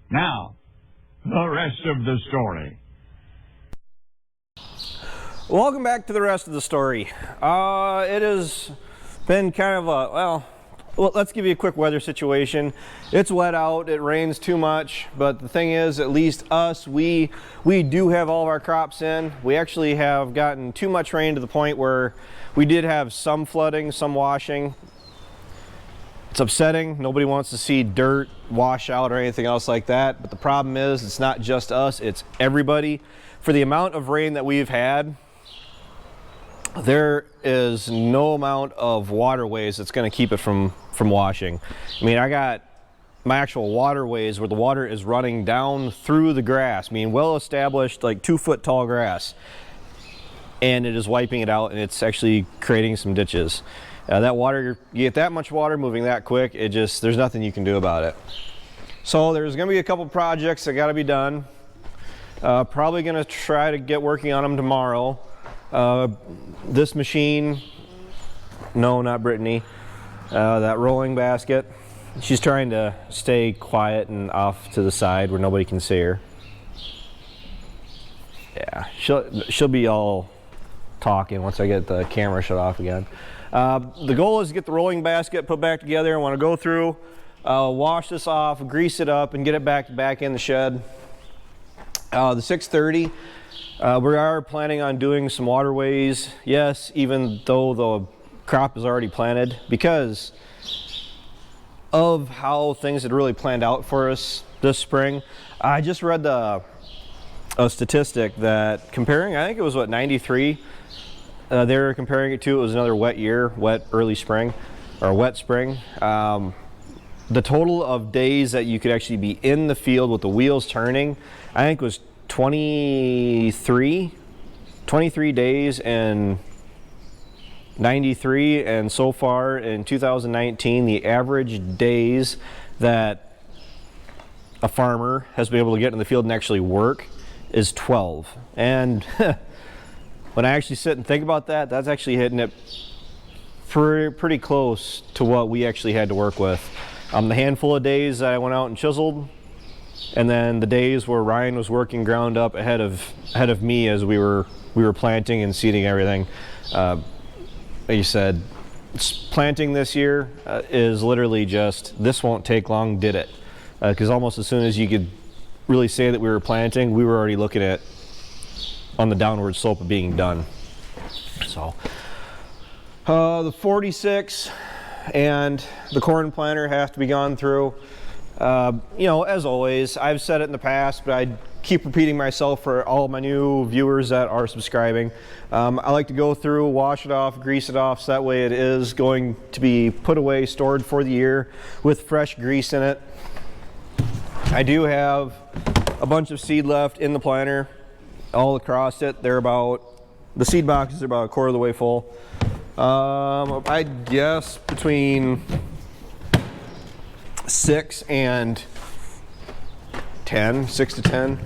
Now, the rest of the story. Welcome back to the rest of the story. It has been kind of a, well, let's give you a quick weather situation. It's wet out, it rains too much, but the thing is, at least us, we do have all of our crops in. We actually have gotten too much rain to the point where we did have some flooding, some washing. It's upsetting. Nobody wants to see dirt wash out or anything else like that, but the problem is it's not just us, it's everybody. For the amount of rain that we've had, there is no amount of waterways that's going to keep it from washing. I mean, I got my actual waterways where the water is running down through the grass. I mean, well-established, like 2-foot tall grass, and it is wiping it out, and it's actually creating some ditches. That water, you get that much water moving that quick, it just, there's nothing you can do about it. So there's going to be a couple projects that got to be done. Probably going to try to get working on them tomorrow. This machine, no, not Brittany, that rolling basket, she's trying to stay quiet and off to the side where nobody can see her. Yeah, she'll be all talking once I get the camera shut off again. The goal is to get the rolling basket put back together. I want to go through, wash this off, grease it up, and get it back in the shed. The 630. We are planning on doing some waterways, yes, even though the crop is already planted, because of how things had really planned out for us this spring. I just read a statistic that comparing, I think it was what, 93, they were comparing it to, it was another wet year, wet early spring, or wet spring. The total of days that you could actually be in the field with the wheels turning, I think was 23 days in 93, and so far in 2019 the average days that a farmer has been able to get in the field and actually work is 12. And when I actually sit and think about that, that's actually hitting it pretty close to what we actually had to work with. The handful of days that I went out and chiseled, and then the days where Ryan was working ground up ahead of me as we were planting and seeding everything. Like you said, planting this year is literally just, this won't take long, did it? Because almost as soon as you could really say that we were planting, we were already looking at on the downward slope of being done. So the 46 and the corn planter have to be gone through. You know, as always, I've said it in the past, but I keep repeating myself for all my new viewers that are subscribing. I like to go through, wash it off, grease it off, so that way it is going to be put away, stored for the year with fresh grease in it. I do have a bunch of seed left in the planter all across it. They're about, the seed boxes are about a quarter of the way full. I guess between 6 and 10, 6 to 10.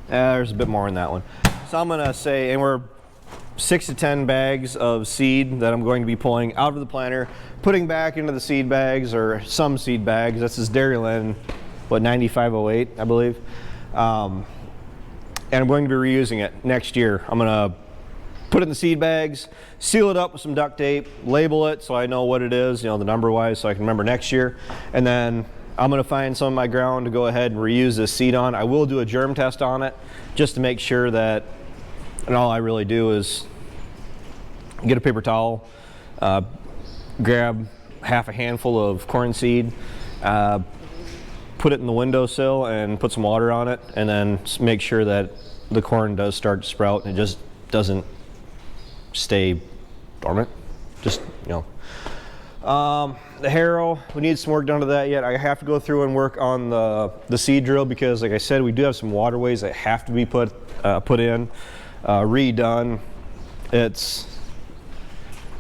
There's a bit more in that one. So I'm gonna say, and we're 6 to 10 bags of seed that I'm going to be pulling out of the planter, putting back into the seed bags, or some seed bags. That's this Dairyland, what, 9508, I believe. And I'm going to be reusing it next year. I'm gonna put it in the seed bags, seal it up with some duct tape, label it so I know what it is, you know, the number wise, so I can remember next year. And then I'm going to find some of my ground to go ahead and reuse this seed on. I will do a germ test on it just to make sure that, and all I really do is get a paper towel, grab half a handful of corn seed, put it in the windowsill and put some water on it, and then make sure that the corn does start to sprout and it just doesn't stay dormant. Just, you know. The harrow, we need some work done to that yet. I have to go through and work on the seed drill because, like I said, we do have some waterways that have to be put in, redone. It's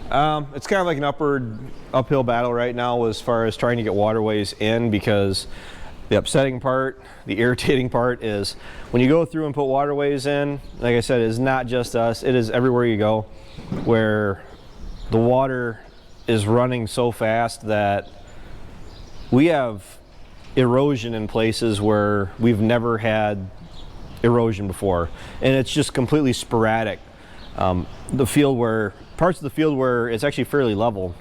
kind of like an uphill battle right now as far as trying to get waterways in, because the upsetting part, the irritating part is when you go through and put waterways in, like I said, it's not just us, it is everywhere you go, where the water is running so fast that we have erosion in places where we've never had erosion before, and it's just completely sporadic. The field where parts of the field where it's actually fairly level,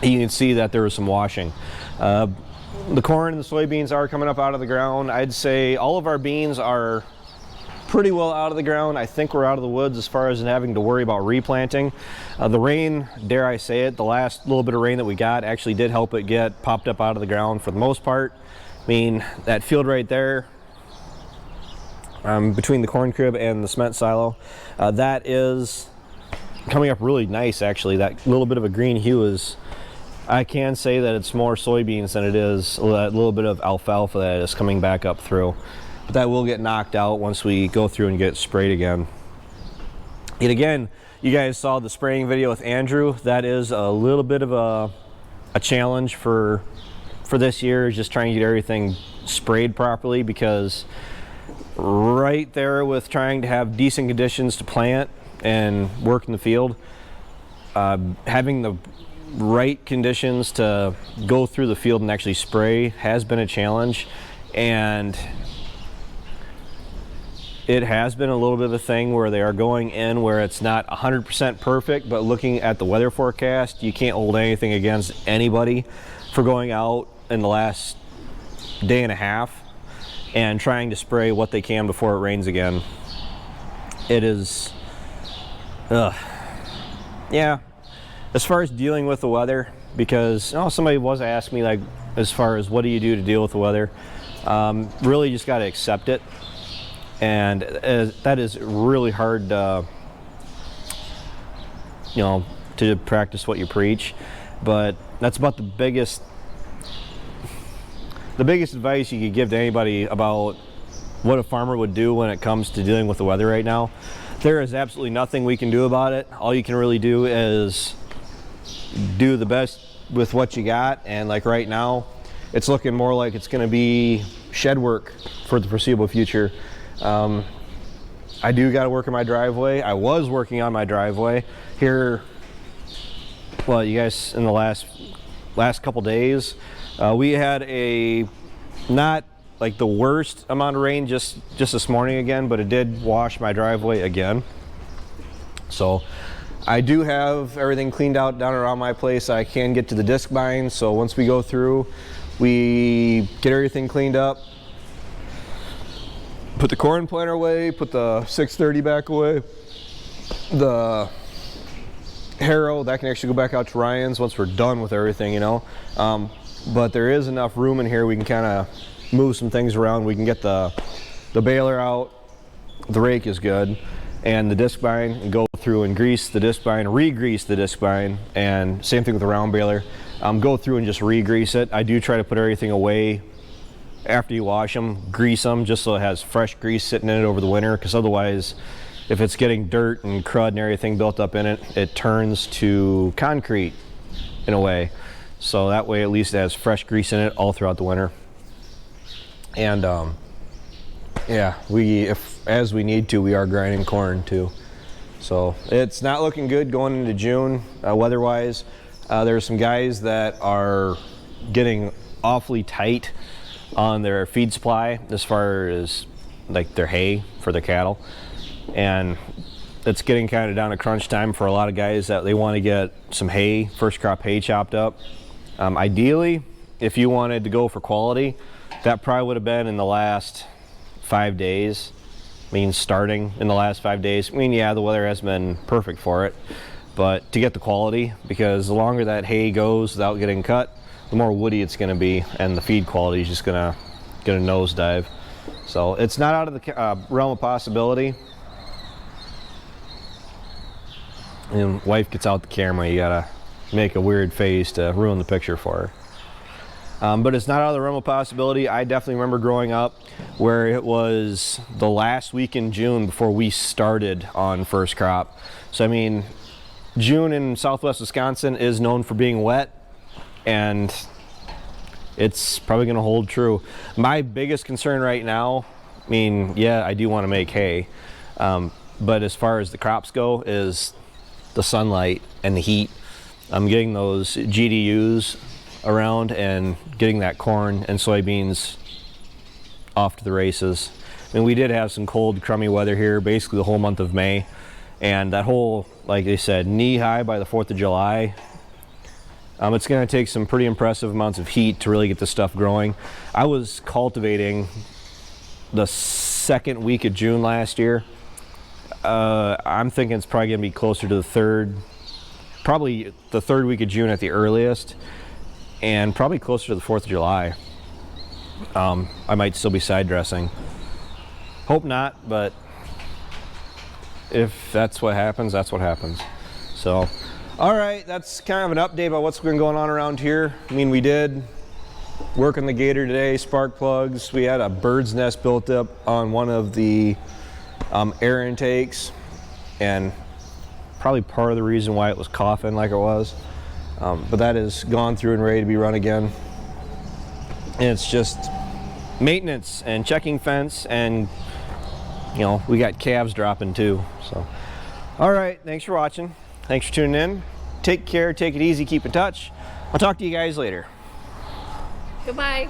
you can see that there was some washing. The corn and the soybeans are coming up out of the ground. I'd say all of our beans are pretty well out of the ground. I think we're out of the woods as far as having to worry about replanting. The rain, dare I say it, the last little bit of rain that we got actually did help it get popped up out of the ground for the most part. I mean, that field right there, between the corn crib and the cement silo, that is coming up really nice actually. That little bit of a green hue is, I can say that it's more soybeans than it is that little bit of alfalfa that is coming back up through. But that will get knocked out once we go through and get sprayed again. And again, you guys saw the spraying video with Andrew. That is a little bit of a challenge for this year, just trying to get everything sprayed properly, because right there with trying to have decent conditions to plant and work in the field, having the right conditions to go through the field and actually spray has been a challenge. And it has been a little bit of a thing where they are going in where it's not 100% perfect, but looking at the weather forecast, you can't hold anything against anybody for going out in the last day and a half and trying to spray what they can before it rains again. It is, yeah. As far as dealing with the weather, because somebody was asking me, like, as far as what do you do to deal with the weather, really just got to accept it. And that is really hard, to practice what you preach. But that's about the biggest advice you could give to anybody about what a farmer would do when it comes to dealing with the weather right now. There is absolutely nothing we can do about it. All you can really do is do the best with what you got. And like right now, it's looking more like it's going to be shed work for the foreseeable future. I do got to work on my driveway. I was working on my driveway here. Well, you guys, in the last couple days, we had a not like the worst amount of rain just this morning again, but it did wash my driveway again. So I do have everything cleaned out down around my place. I can get to the disc bind. So once we go through, we get everything cleaned up. Put the corn planter away, put the 630 back away. The harrow, that can actually go back out to Ryan's once we're done with everything, but there is enough room in here we can kind of move some things around. We can get the baler out, the rake is good, and the disc bind, and go through and grease the disc bind, re-grease the disc bind, and same thing with the round baler. Go through and just re-grease it. I do try to put everything away after you wash them, grease them just so it has fresh grease sitting in it over the winter, because otherwise if it's getting dirt and crud and everything built up in it, it turns to concrete in a way. So that way at least it has fresh grease in it all throughout the winter. And yeah, as we need to, we are grinding corn too. So it's not looking good going into June weather-wise. There's some guys that are getting awfully tight on their feed supply as far as like their hay for their cattle, and it's getting kind of down to crunch time for a lot of guys that they want to get some hay, first crop hay, chopped up. Ideally, if you wanted to go for quality, that probably would have been in the last 5 days. I mean, starting in the last 5 days. I mean, yeah, the weather has been perfect for it, but to get the quality, because the longer that hay goes without getting cut, the more woody it's going to be, and the feed quality is just going to get a nosedive. So it's not out of the realm of possibility. And wife gets out the camera, you gotta make a weird face to ruin the picture for her. But it's not out of the realm of possibility. I definitely remember growing up where it was the last week in June before we started on first crop. So I mean, June in southwest Wisconsin is known for being wet, and it's probably going to hold true. My biggest concern right now, I mean, yeah, I do want to make hay, but as far as the crops go, is the sunlight and the heat. I'm getting those GDUs around and getting that corn and soybeans off to the races. I mean, we did have some cold, crummy weather here basically the whole month of May, and that whole, like they said, knee high by the 4th of July. It's going to take some pretty impressive amounts of heat to really get this stuff growing. I was cultivating the 2nd week of June last year. I'm thinking it's probably going to be closer to the 3rd, probably the 3rd week of June at the earliest, and probably closer to the 4th of July. I might still be side dressing. Hope not, but if that's what happens, that's what happens. So, all right, that's kind of an update about what's been going on around here. I mean, we did work on the gator today, spark plugs. We had a bird's nest built up on one of the air intakes, and probably part of the reason why it was coughing like it was. But that is gone through and ready to be run again. And it's just maintenance and checking fence, and you know, we got calves dropping too. So, all right, thanks for watching. Thanks for tuning in. Take care, take it easy, keep in touch. I'll talk to you guys later. Goodbye.